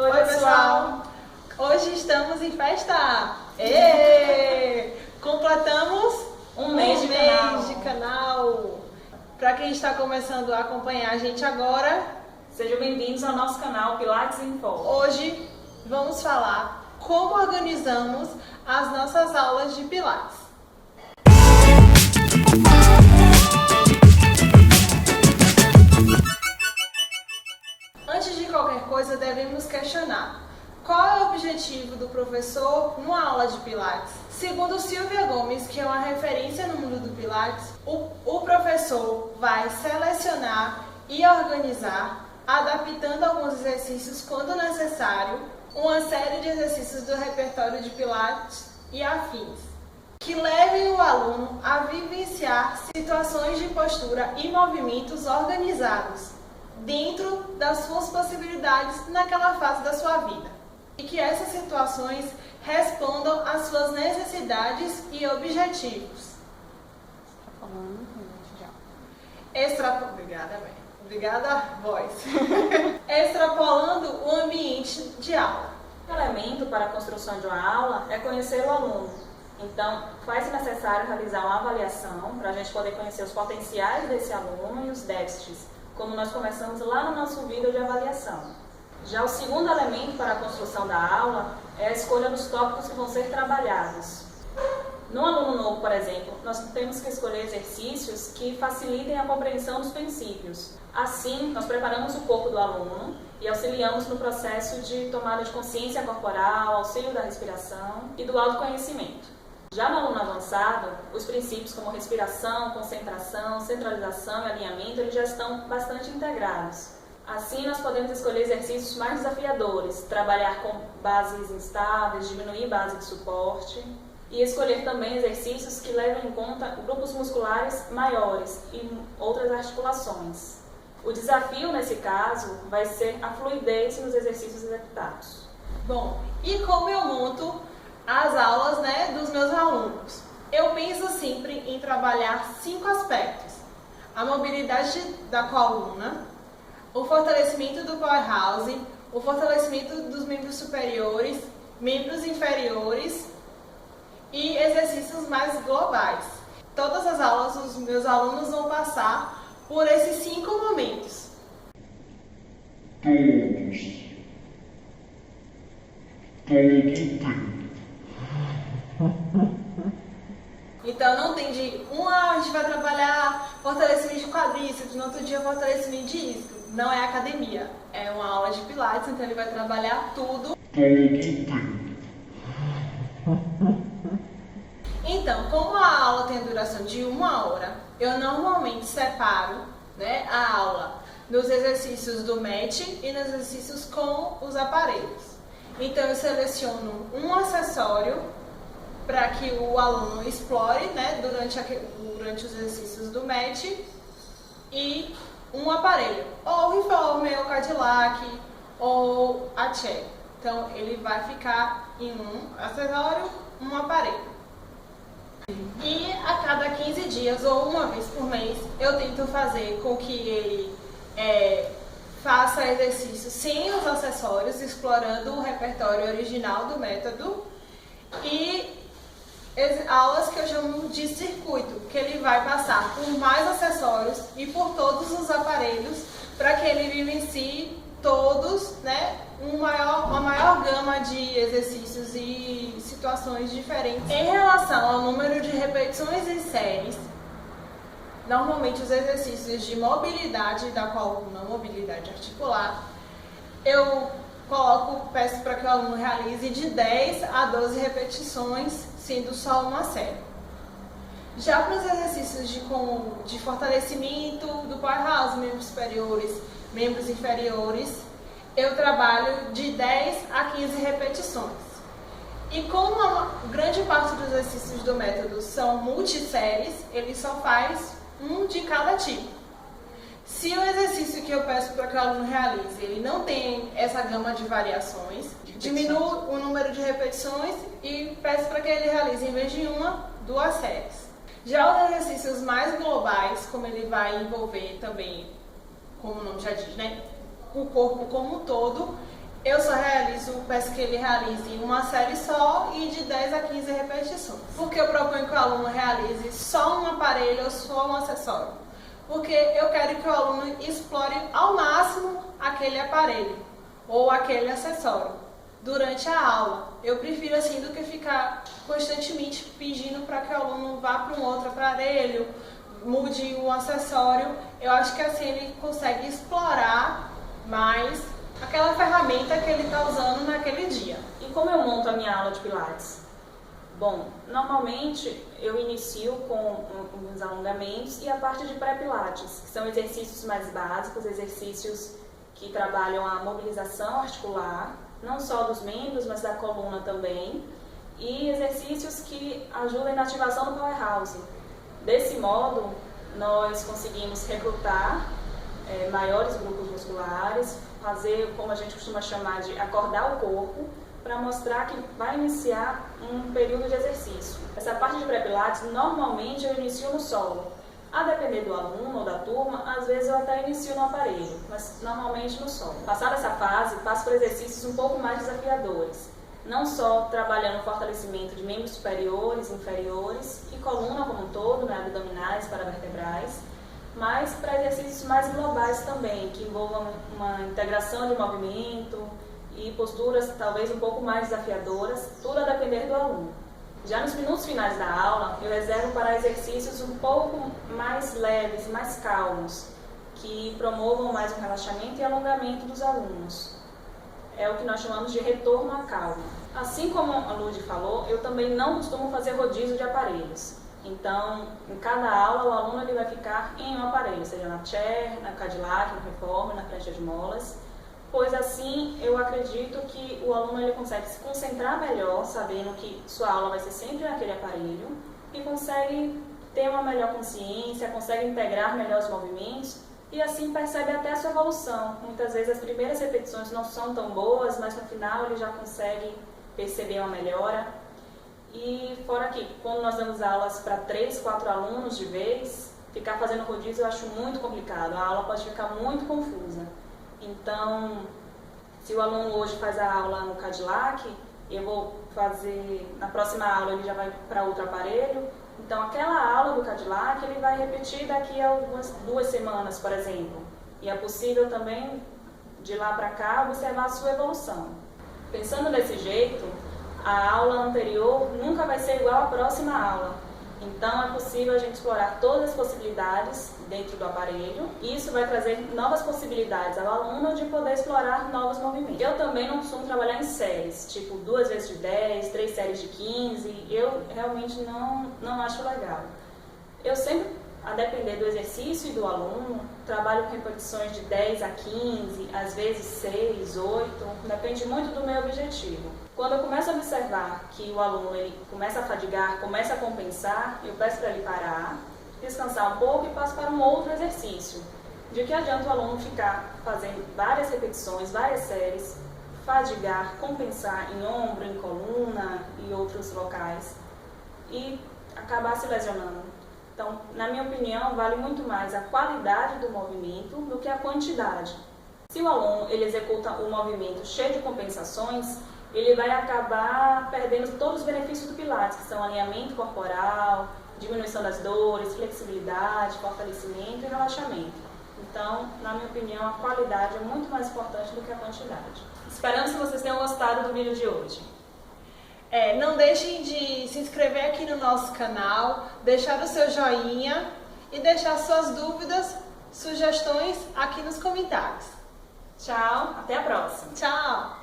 Oi, pessoal! Hoje estamos em festa! Êêê! Completamos um mês de canal! Para quem está começando a acompanhar a gente agora, sejam bem-vindos ao nosso canal Pilates em Foco. Hoje vamos falar como organizamos as nossas aulas de Pilates. Antes de qualquer coisa, devemos questionar: qual é o objetivo do professor numa aula de Pilates? Segundo Silvia Gomes, que é uma referência no mundo do Pilates, o professor vai selecionar e organizar, adaptando alguns exercícios quando necessário, uma série de exercícios do repertório de Pilates e afins, que levem o aluno a vivenciar situações de postura e movimentos organizados, dentro das suas possibilidades naquela fase da sua vida. E que essas situações respondam às suas necessidades e objetivos. Obrigada, voz. Extrapolando o ambiente de aula. O elemento para a construção de uma aula é conhecer o aluno. Então, faz-se necessário realizar uma avaliação para a gente poder conhecer os potenciais desse aluno e os déficits, como nós começamos lá no nosso vídeo de avaliação. Já o segundo elemento para a construção da aula é a escolha dos tópicos que vão ser trabalhados. No aluno novo, por exemplo, nós temos que escolher exercícios que facilitem a compreensão dos princípios. Assim, nós preparamos o corpo do aluno e auxiliamos no processo de tomada de consciência corporal, auxílio da respiração e do autoconhecimento. Já no aluno avançado, os princípios como respiração, concentração, centralização e alinhamento, eles já estão bastante integrados. Assim, nós podemos escolher exercícios mais desafiadores, trabalhar com bases instáveis, diminuir base de suporte e escolher também exercícios que levem em conta grupos musculares maiores e outras articulações. O desafio, nesse caso, vai ser a fluidez nos exercícios executados. Bom, e como eu monto as aulas, dos meus alunos? Eu penso sempre em trabalhar 5 aspectos: a mobilidade da coluna, o fortalecimento do powerhouse, o fortalecimento dos membros superiores, membros inferiores e exercícios mais globais. Todas as aulas, os meus alunos vão passar por esses 5 momentos. Então não tem de a gente vai trabalhar fortalecimento de quadríceps, no outro dia fortalecimento de isquio. Não é academia, é uma aula de Pilates, então ele vai trabalhar tudo. Então, como a aula tem a duração de 1 hora, eu normalmente separo a aula nos exercícios do mat e nos exercícios com os aparelhos. Então eu seleciono um acessório para que o aluno explore durante os exercícios do mat e um aparelho, ou o Reformer, ou o Cadillac, ou a Chair. Então ele vai ficar em um acessório, um aparelho. E a cada 15 dias ou uma vez por mês eu tento fazer com que ele faça exercícios sem os acessórios, explorando o repertório original do método, e aulas que eu chamo de circuito, que ele vai passar por mais acessórios e por todos os aparelhos para que ele vivencie todos, uma maior gama de exercícios e situações diferentes. Em relação ao número de repetições em séries, normalmente os exercícios de mobilidade da coluna, mobilidade articular, eu peço para que o aluno realize de 10 a 12 repetições, sendo só uma série. Já para os exercícios de fortalecimento do powerhouse, membros superiores, membros inferiores, eu trabalho de 10 a 15 repetições. E como a grande parte dos exercícios do método são multisséries, ele só faz um de cada tipo. Se o exercício que eu peço para que o aluno realize, ele não tem essa gama de variações, diminuo o número de repetições e peço para que ele realize, em vez de 2 séries. Já os exercícios mais globais, como ele vai envolver também, como o nome já diz, o corpo como um todo, Eu só peço que ele realize uma série só e de 10 a 15 repetições. Por que eu proponho que o aluno realize só um aparelho ou só um acessório? Porque eu quero que o aluno explore ao máximo aquele aparelho ou aquele acessório durante a aula. Eu prefiro assim do que ficar constantemente pedindo para que o aluno vá para um outro aparelho, mude um acessório. Eu acho que assim ele consegue explorar mais aquela ferramenta que ele está usando naquele dia. E como eu monto a minha aula de Pilates? Bom, normalmente eu inicio com os alongamentos e a parte de pré-Pilates, que são exercícios mais básicos, exercícios que trabalham a mobilização articular, não só dos membros, mas da coluna também, e exercícios que ajudam na ativação do powerhouse. Desse modo, nós conseguimos recrutar maiores grupos musculares, fazer, como a gente costuma chamar de acordar o corpo, para mostrar que vai iniciar um período de exercício. Essa parte de pré-pilates, normalmente eu inicio no solo. A depender do aluno ou da turma, às vezes eu até inicio no aparelho, mas normalmente no solo. Passada essa fase, passo por exercícios um pouco mais desafiadores. Não só trabalhando o fortalecimento de membros superiores, inferiores e coluna como um todo, né, abdominais, paravertebrais, mas para exercícios mais globais também, que envolvam uma integração de movimento e posturas talvez um pouco mais desafiadoras, tudo a depender do aluno. Já nos minutos finais da aula, eu reservo para exercícios um pouco mais leves, mais calmos, que promovam mais o relaxamento e alongamento dos alunos. É o que nós chamamos de retorno à calma. Assim como a Lud falou, eu também não costumo fazer rodízio de aparelhos. Então, em cada aula, o aluno ele vai ficar em um aparelho, seja na chair, na Cadillac, no reformer, na prancha de molas, pois assim eu acredito que o aluno ele consegue se concentrar melhor, sabendo que sua aula vai ser sempre naquele aparelho, e consegue ter uma melhor consciência, consegue integrar melhor os movimentos, e assim percebe até a sua evolução. Muitas vezes as primeiras repetições não são tão boas, mas no final ele já consegue perceber uma melhora. E fora que, quando nós damos aulas para 3, 4 alunos de vez, ficar fazendo rodízio eu acho muito complicado, a aula pode ficar muito confusa. Então, se o aluno hoje faz a aula no Cadillac, eu vou fazer, na próxima aula ele já vai para outro aparelho, então aquela aula do Cadillac ele vai repetir daqui a algumas 2 semanas, por exemplo. E é possível também, de lá para cá, observar a sua evolução. Pensando desse jeito, a aula anterior nunca vai ser igual à próxima aula. Então é possível a gente explorar todas as possibilidades dentro do aparelho e isso vai trazer novas possibilidades ao aluno de poder explorar novos movimentos. Eu também não costumo trabalhar em séries, tipo 2 vezes de 10, 3 séries de 15, eu realmente não acho legal. Eu sempre, a depender do exercício e do aluno, trabalho com repetições de 10 a 15, às vezes 6, 8, depende muito do meu objetivo. Quando eu começo a observar que o aluno ele começa a fadigar, começa a compensar, eu peço para ele parar, descansar um pouco e passo para um outro exercício. De que adianta o aluno ficar fazendo várias repetições, várias séries, fadigar, compensar em ombro, em coluna e outros locais e acabar se lesionando. Então, na minha opinião, vale muito mais a qualidade do movimento do que a quantidade. Se o aluno ele executa o movimento cheio de compensações, ele vai acabar perdendo todos os benefícios do Pilates, que são alinhamento corporal, diminuição das dores, flexibilidade, fortalecimento e relaxamento. Então, na minha opinião, a qualidade é muito mais importante do que a quantidade. Esperamos que vocês tenham gostado do vídeo de hoje. Não deixem de se inscrever aqui no nosso canal, deixar o seu joinha e deixar suas dúvidas, sugestões aqui nos comentários. Tchau, até a próxima. Tchau!